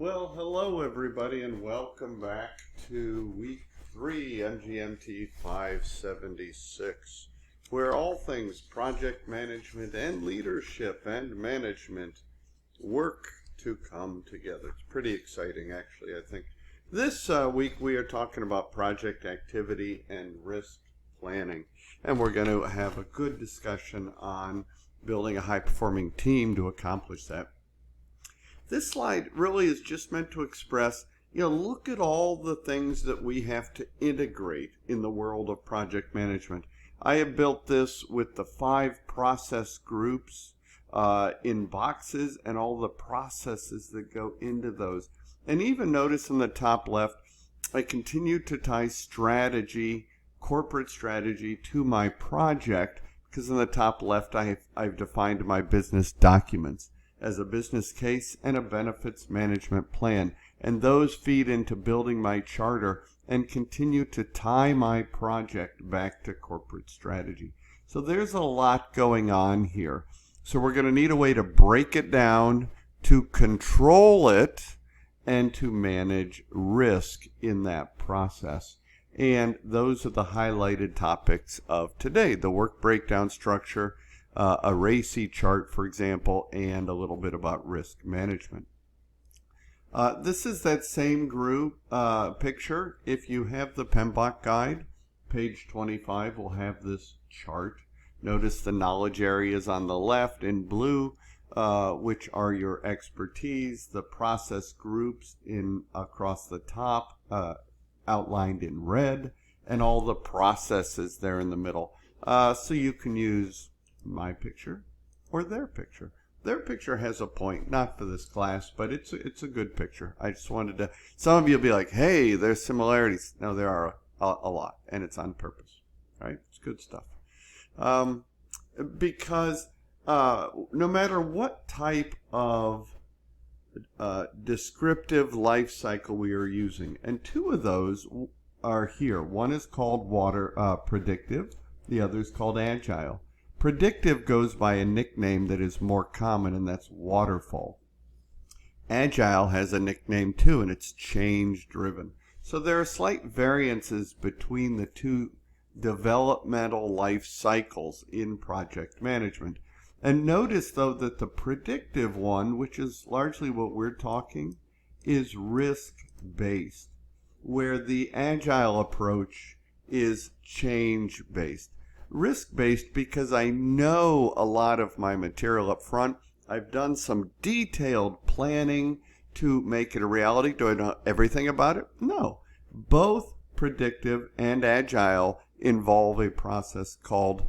Well, hello everybody and welcome back to week 3 MGMT576, where all things project management and leadership and management work to come together. It's pretty exciting, actually, I think. This week we are talking about project activity and risk planning, and we're going to have a good discussion on building a high-performing team to accomplish that. This slide really is just meant to express, look at all the things that we have to integrate in the world of project management. I have built this with the 5 process groups in boxes and all the processes that go into those. And even notice in the top left, I continue to tie strategy, corporate strategy, to my project, because in the top left I've defined my business documents as a business case and a benefits management plan. And those feed into building my charter and continue to tie my project back to corporate strategy. So there's a lot going on here. So we're going to need a way to break it down, to control it, and to manage risk in that process. And those are the highlighted topics of today: the work breakdown structure, a RACI chart, for example, and a little bit about risk management. This is that same group picture. If you have the PMBOK guide, page 25 will have this chart. Notice the knowledge areas on the left in blue, which are your expertise, the process groups across the top outlined in red, and all the processes there in the middle. So you can use my picture or their picture. Their picture has a point, not for this class, but it's a good picture. I just wanted to, some of you will be like, hey, there's similarities. No, there are a lot, and it's on purpose, right? It's good stuff. Because no matter what type of descriptive life cycle we are using, and 2 of those are here. One is called predictive, the other is called agile. Predictive goes by a nickname that is more common, and that's waterfall. Agile has a nickname too, and it's change-driven. So there are slight variances between the 2 developmental life cycles in project management. And notice, though, that the predictive one, which is largely what we're talking, is risk-based, where the agile approach is change-based. Risk-based because I know a lot of my material up front. I've done some detailed planning to make it a reality. Do I know everything about it? No. Both predictive and agile involve a process called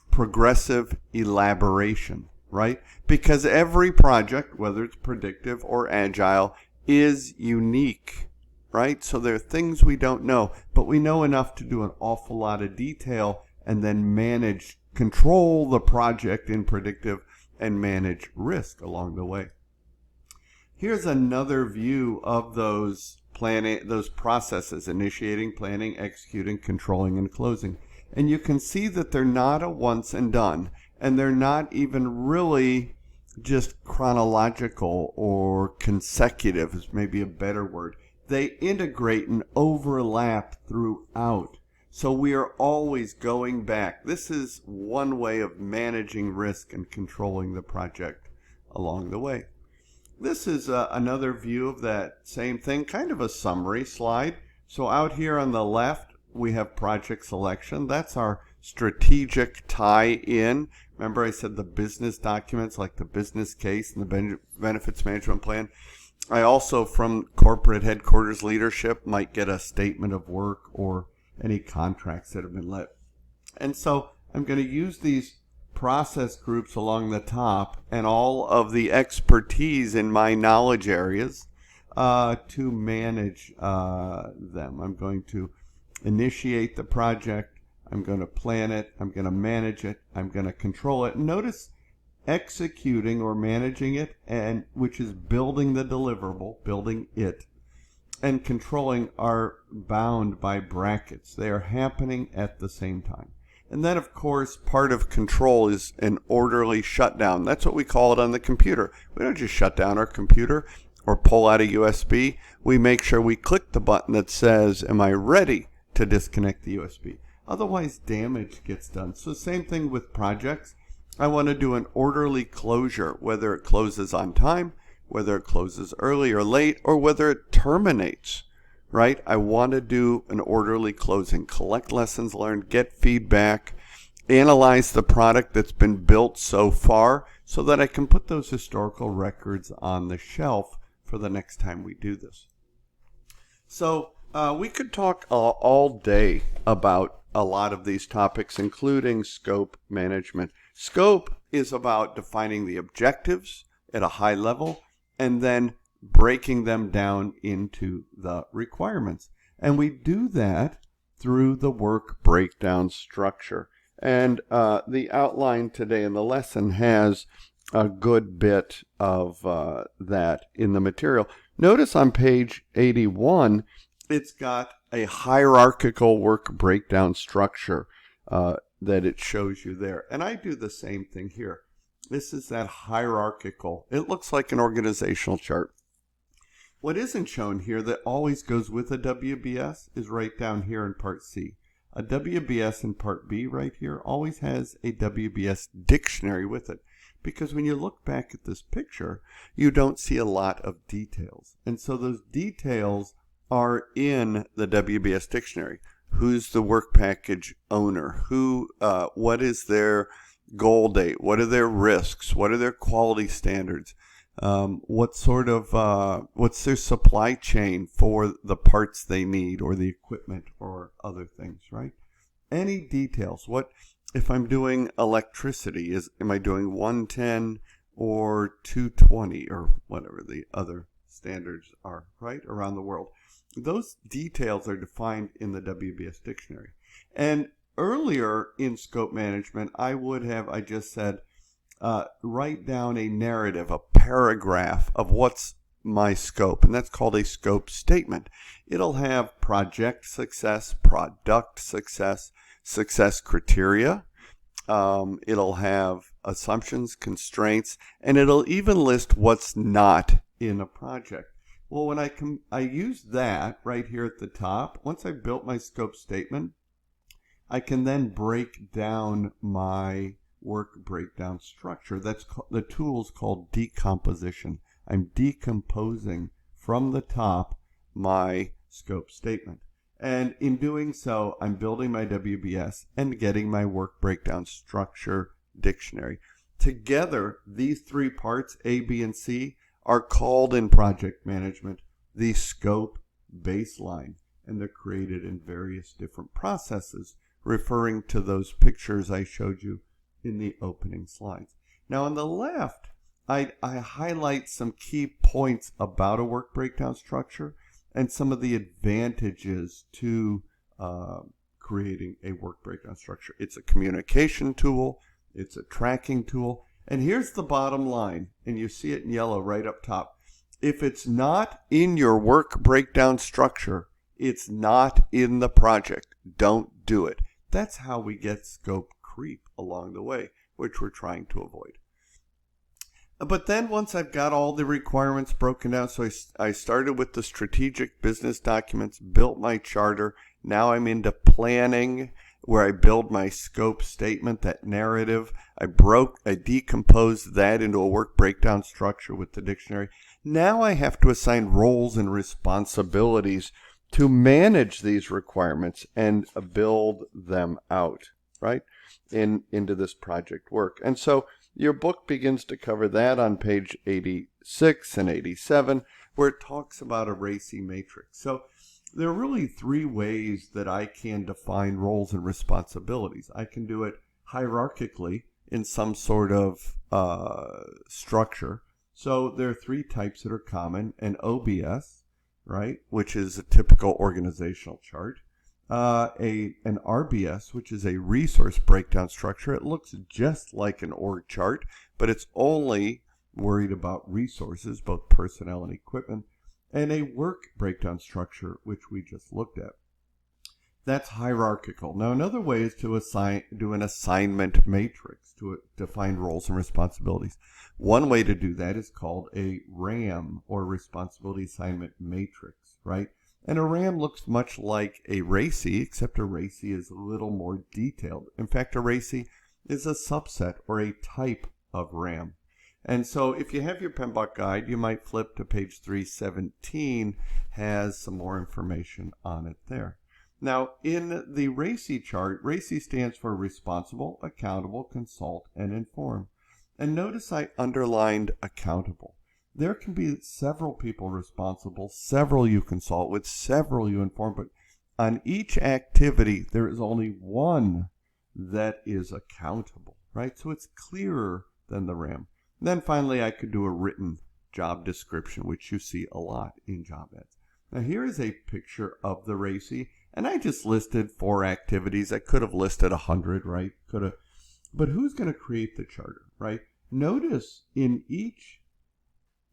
progressive elaboration, right? Because every project, whether it's predictive or agile, is unique, right? So there are things we don't know, but we know enough to do an awful lot of detail and then control the project in predictive and manage risk along the way. Here's another view of those processes: initiating, planning, executing, controlling, and closing. And you can see that they're not a once and done, and they're not even really just chronological or consecutive is maybe a better word. They integrate and overlap throughout. So we are always going back. This is one way of managing risk and controlling the project along the way. This is another view of that same thing, kind of a summary slide. So out here on the left, we have project selection. That's our strategic tie-in. Remember I said the business documents, like the business case and the benefits management plan. I also, from corporate headquarters leadership, might get a statement of work or any contracts that have been let. And so I'm going to use these process groups along the top and all of the expertise in my knowledge areas to manage them. I'm going to initiate the project. I'm going to plan it. I'm going to manage it. I'm going to control it. Notice executing or managing it, and which is building the deliverable, building it, and controlling are bound by brackets. They are happening at the same time. And then, of course, part of control is an orderly shutdown. That's what we call it on the computer. We don't just shut down our computer or pull out a USB. We make sure we click the button that says, am I ready to disconnect the USB? Otherwise, damage gets done. So same thing with projects. I want to do an orderly closure, whether it closes on time, whether it closes early or late, or whether it terminates, right? I want to do an orderly closing, collect lessons learned, get feedback, analyze the product that's been built so far so that I can put those historical records on the shelf for the next time we do this. So we could talk all day about a lot of these topics, including scope management. Scope is about defining the objectives at a high level and then breaking them down into the requirements. And we do that through the work breakdown structure. And the outline today in the lesson has a good bit of that in the material. Notice on page 81, it's got a hierarchical work breakdown structure that it shows you there. And I do the same thing here. This is that hierarchical. It looks like an organizational chart. What isn't shown here that always goes with a WBS is right down here in part C. A WBS in part B right here always has a WBS dictionary with it, because when you look back at this picture, you don't see a lot of details. And so those details are in the WBS dictionary. Who's the work package owner? What is their goal date? What are their risks? What are their quality standards? What's their supply chain for the parts they need or the equipment or other things, right? Any details. What if I'm doing electricity? Am I doing 110 or 220 or whatever the other standards are, right, around the world? Those details are defined in the WBS dictionary. And earlier in scope management, I just said, write down a narrative, a paragraph of what's my scope, and that's called a scope statement. It'll have project success, product success, success criteria. It'll have assumptions, constraints, and it'll even list what's not in a project. Well, when I use that right here at the top, once I've built my scope statement, I can then break down my work breakdown structure. The tool's called decomposition. I'm decomposing from the top my scope statement. And in doing so, I'm building my WBS and getting my work breakdown structure dictionary. Together, these three parts, A, B, and C, are called in project management the scope baseline. And they're created in various different processes, referring to those pictures I showed you in the opening slides. Now on the left, I highlight some key points about a work breakdown structure and some of the advantages to creating a work breakdown structure. It's a communication tool, it's a tracking tool, and here's the bottom line, and you see it in yellow right up top. If it's not in your work breakdown structure, it's not in the project. Don't do it. That's how we get scope creep along the way, which we're trying to avoid. But then once I've got all the requirements broken down, so I started with the strategic business documents, built my charter. Now I'm into planning, where I build my scope statement, that narrative. I decomposed that into a work breakdown structure with the dictionary. Now I have to assign roles and responsibilities to manage these requirements and build them out, right, into this project work. And so your book begins to cover that on page 86 and 87, where it talks about a RACI matrix. So there are really three ways that I can define roles and responsibilities. I can do it hierarchically in some sort of structure. So there are three types that are common: an OBS, right, which is a typical organizational chart, an RBS, which is a resource breakdown structure. It looks just like an org chart, but it's only worried about resources, both personnel and equipment, and a work breakdown structure, which we just looked at. That's hierarchical. Now, another way is to do an assignment matrix to define roles and responsibilities. One way to do that is called a RAM, or responsibility assignment matrix, right? And a RAM looks much like a RACI, except a RACI is a little more detailed. In fact, a RACI is a subset or a type of RAM. And so if you have your PMBOK guide, you might flip to page 317, has some more information on it there. Now, in the RACI chart, RACI stands for responsible, accountable, consult, and inform. And notice I underlined accountable. There can be several people responsible, several you consult with, several you inform, but on each activity, there is only one that is accountable, right? So it's clearer than the RAM. And then finally, I could do a written job description, which you see a lot in job ads. Now, here is a picture of the RACI, and I just listed 4 activities. I could have listed 100, right? But who's going to create the charter, right? Notice in each,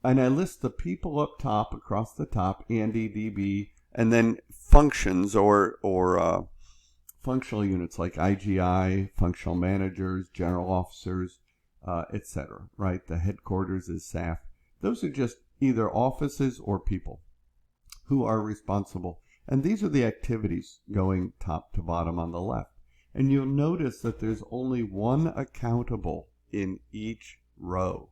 and I list the people up top, across the top, Andy, DB, and then functions or functional units like IGI, functional managers, general officers, etc., right? The headquarters is SAF. Those are just either offices or people who are responsible. And these are the activities going top to bottom on the left. And you'll notice that there's only one accountable in each row.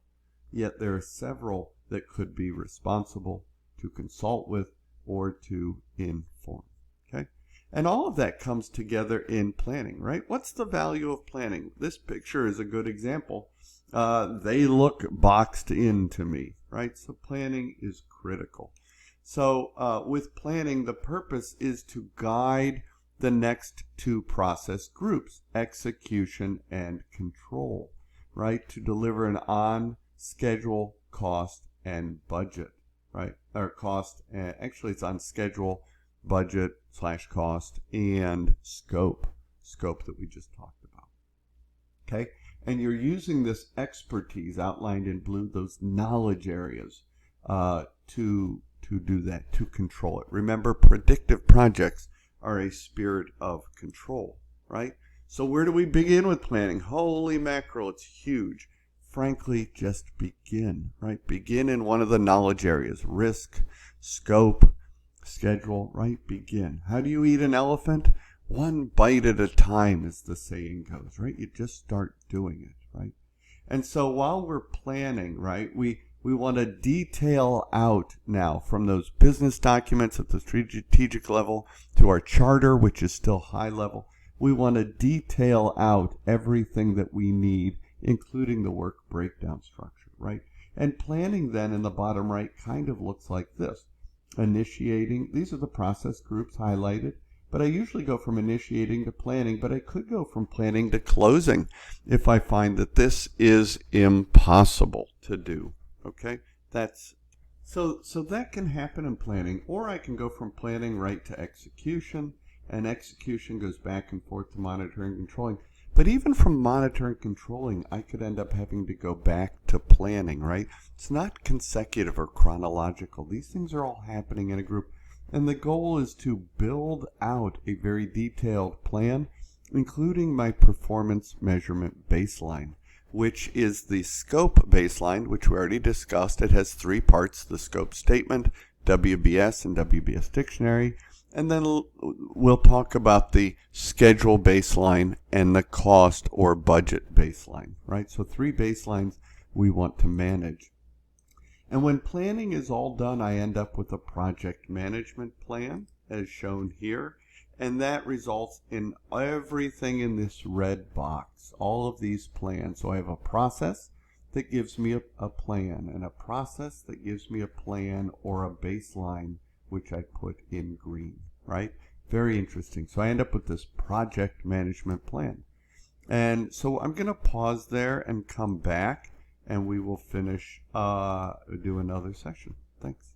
Yet there are several that could be responsible to consult with or to inform. Okay? And all of that comes together in planning, right? What's the value of planning? This picture is a good example. They look boxed in to me, right? So planning is critical. So with planning, the purpose is to guide the next 2 process groups, execution and control, right? To deliver an on schedule, cost, and budget, right? Or cost, actually it's on schedule, budget / cost, and scope that we just talked about. Okay? And you're using this expertise outlined in blue, those knowledge areas, to do that, to control it. Remember, predictive projects are a spirit of control, right? So where do we begin with planning? Holy mackerel, it's huge. Frankly, just begin, right? Begin in one of the knowledge areas, risk, scope, schedule, right? Begin. How do you eat an elephant? One bite at a time, as the saying goes, right? You just start doing it, right? And so while we're planning, right, we want to detail out now from those business documents at the strategic level to our charter, which is still high level. We want to detail out everything that we need, including the work breakdown structure, right? And planning then in the bottom right kind of looks like this. Initiating, these are the process groups highlighted, but I usually go from initiating to planning, but I could go from planning to closing if I find that this is impossible to do. Okay, so that can happen in planning, or I can go from planning right to execution, and execution goes back and forth to monitoring and controlling. But even from monitoring and controlling, I could end up having to go back to planning, right? It's not consecutive or chronological. These things are all happening in a group, and the goal is to build out a very detailed plan, including my performance measurement baseline, which is the scope baseline, which we already discussed. It has 3 parts: the scope statement, WBS and WBS dictionary, and then we'll talk about the schedule baseline and the cost or budget baseline, right? So 3 baselines we want to manage. And when planning is all done, I end up with a project management plan, as shown here. And that results in everything in this red box, all of these plans. So I have a process that gives me a plan, and a process that gives me a plan or a baseline, which I put in green, right? Very interesting. So I end up with this project management plan. And so I'm going to pause there and come back, and we will finish, do another session. Thanks.